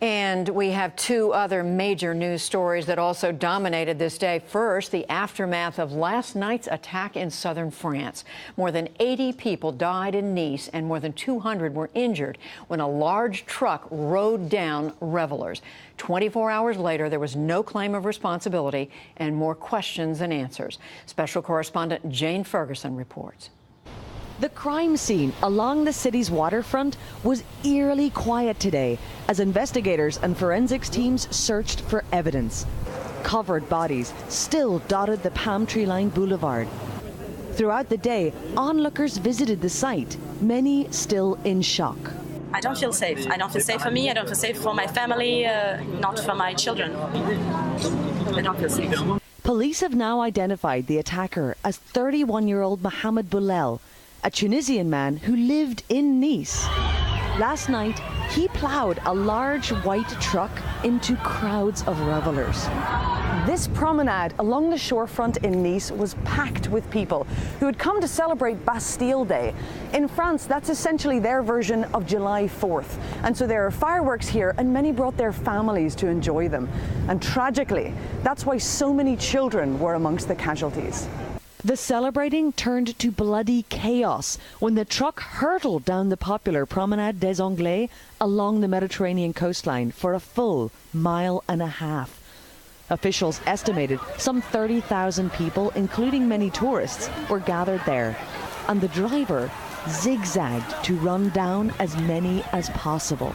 And we have two other major news stories that also dominated this day. First, the aftermath of last night's attack in southern France. More than 80 people died in Nice and more than 200 were injured when a large truck rode down revelers. 24 hours later, there was no claim of responsibility and more questions than answers. Special correspondent Jane Ferguson reports. The crime scene along the city's waterfront was eerily quiet today as investigators and forensics teams searched for evidence. Covered bodies still dotted the palm tree-lined boulevard. Throughout the day, onlookers visited the site, many still in shock. I don't feel safe. I don't feel safe for me. I don't feel safe for my family, not for my children. I don't feel safe. Police have now identified the attacker as 31-year-old Mohamed Boulel, a Tunisian man who lived in Nice. Last night, he plowed a large white truck into crowds of revelers. This promenade along the shorefront in Nice was packed with people who had come to celebrate Bastille Day. In France, that's essentially their version of July 4th. And so there are fireworks here, and many brought their families to enjoy them. And tragically, that's why so many children were amongst the casualties. The celebrating turned to bloody chaos when the truck hurtled down the popular Promenade des Anglais along the Mediterranean coastline for a full mile and a half. Officials estimated some 30,000 people, including many tourists, were gathered there, and the driver zigzagged to run down as many as possible.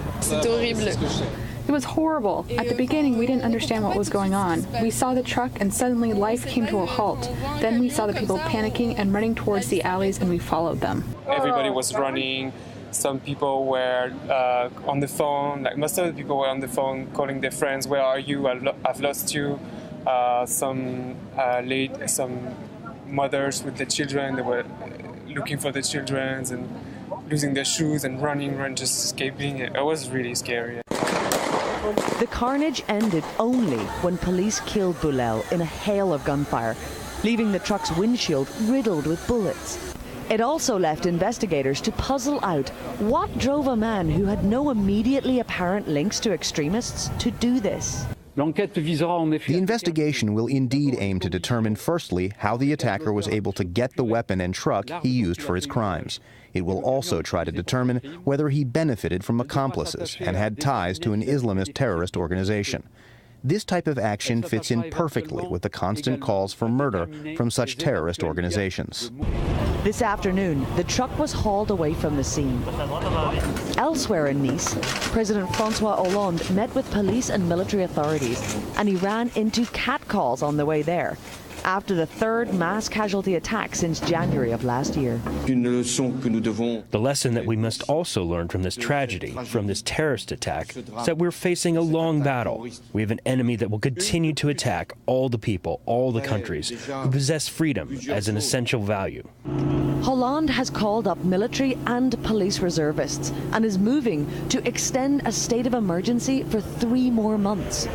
It was horrible. At the beginning, we didn't understand what was going on. We saw the truck and suddenly life came to a halt. Then we saw the people panicking and running towards the alleys and we followed them. Everybody was running. Some people were on the phone, like most of the people were on the phone calling their friends, "Where are you? I've lost you." Some mothers with the children, they were looking for the children and losing their shoes and running, just escaping. It was really scary. The carnage ended only when police killed Boulel in a hail of gunfire, leaving the truck's windshield riddled with bullets. It also left investigators to puzzle out what drove a man who had no immediately apparent links to extremists to do this. The investigation will indeed aim to determine, firstly, how the attacker was able to get the weapon and truck he used for his crimes. It will also try to determine whether he benefited from accomplices and had ties to an Islamist terrorist organization. This type of action fits in perfectly with the constant calls for murder from such terrorist organizations. This afternoon, the truck was hauled away from the scene. Elsewhere in Nice, President François Hollande met with police and military authorities, and he ran into catcalls on the way there, after the third mass casualty attack since January of last year. The lesson that we must also learn from this tragedy, from this terrorist attack, is that we're facing a long battle. We have an enemy that will continue to attack all the people, all the countries, who possess freedom as an essential value. Hollande has called up military and police reservists and is moving to extend a state of emergency for 3 more months.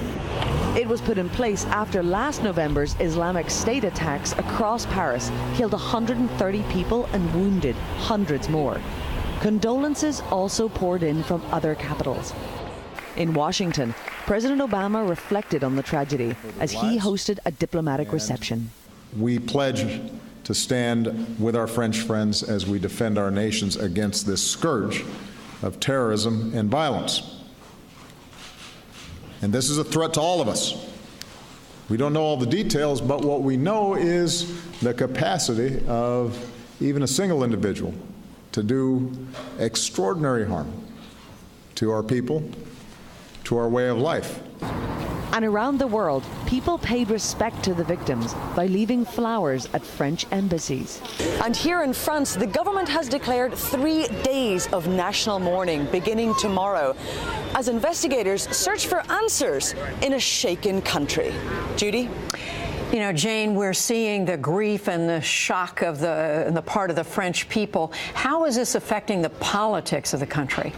It was put in place after last November's Islamic State attacks across Paris killed 130 people and wounded hundreds more. Condolences also poured in from other capitals. In Washington, President Obama reflected on the tragedy as he hosted a diplomatic reception. We pledge to stand with our French friends as we defend our nations against this scourge of terrorism and violence. And this is a threat to all of us. We don't know all the details, but what we know is the capacity of even a single individual to do extraordinary harm to our people, to our way of life. And around the world, people paid respect to the victims by leaving flowers at French embassies. And here in France, the government has declared 3 days of national mourning beginning tomorrow as investigators search for answers in a shaken country. Judy? You know, Jane, we're seeing the grief and the shock of the part of the French people. How is this affecting the politics of the country?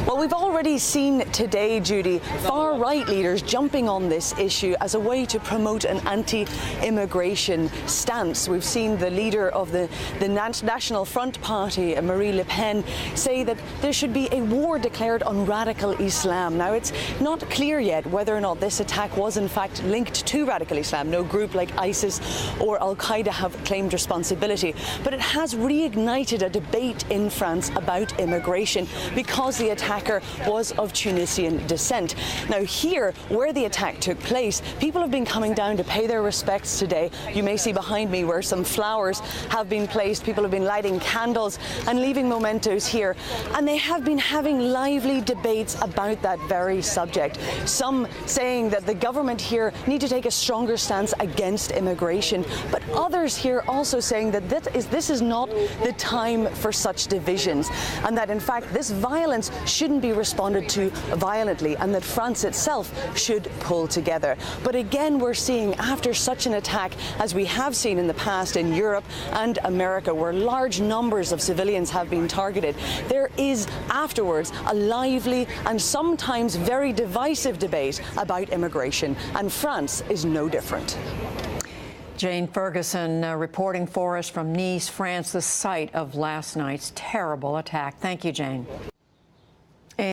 Well, we've already seen today, Judy, far-right leaders jumping on this issue as a way to promote an anti-immigration stance. We've seen the leader of the National Front Party, Marine Le Pen, say that there should be a war declared on radical Islam. Now, it's not clear yet whether or not this attack was in fact linked to radical Islam. No group like ISIS or Al-Qaeda have claimed responsibility, but it has reignited a debate in France about immigration because the attacker was of Tunisian descent. Now, here, where the attack took place, people have been coming down to pay their respects today. You may see behind me where some flowers have been placed. People have been lighting candles and leaving mementos here, and they have been having lively debates about that very subject. Some saying that the government here need to take a stronger stance against immigration, but others here also saying that this is not the time for such divisions, and that in fact this violence shouldn't be responded to violently, and that France itself should pull together. But again, we're seeing after such an attack, as we have seen in the past in Europe and America, where large numbers of civilians have been targeted, there is afterwards a lively and sometimes very divisive debate about immigration, and France is no different. Jane Ferguson reporting for us from Nice, France, the site of last night's terrible attack. Thank you, Jane.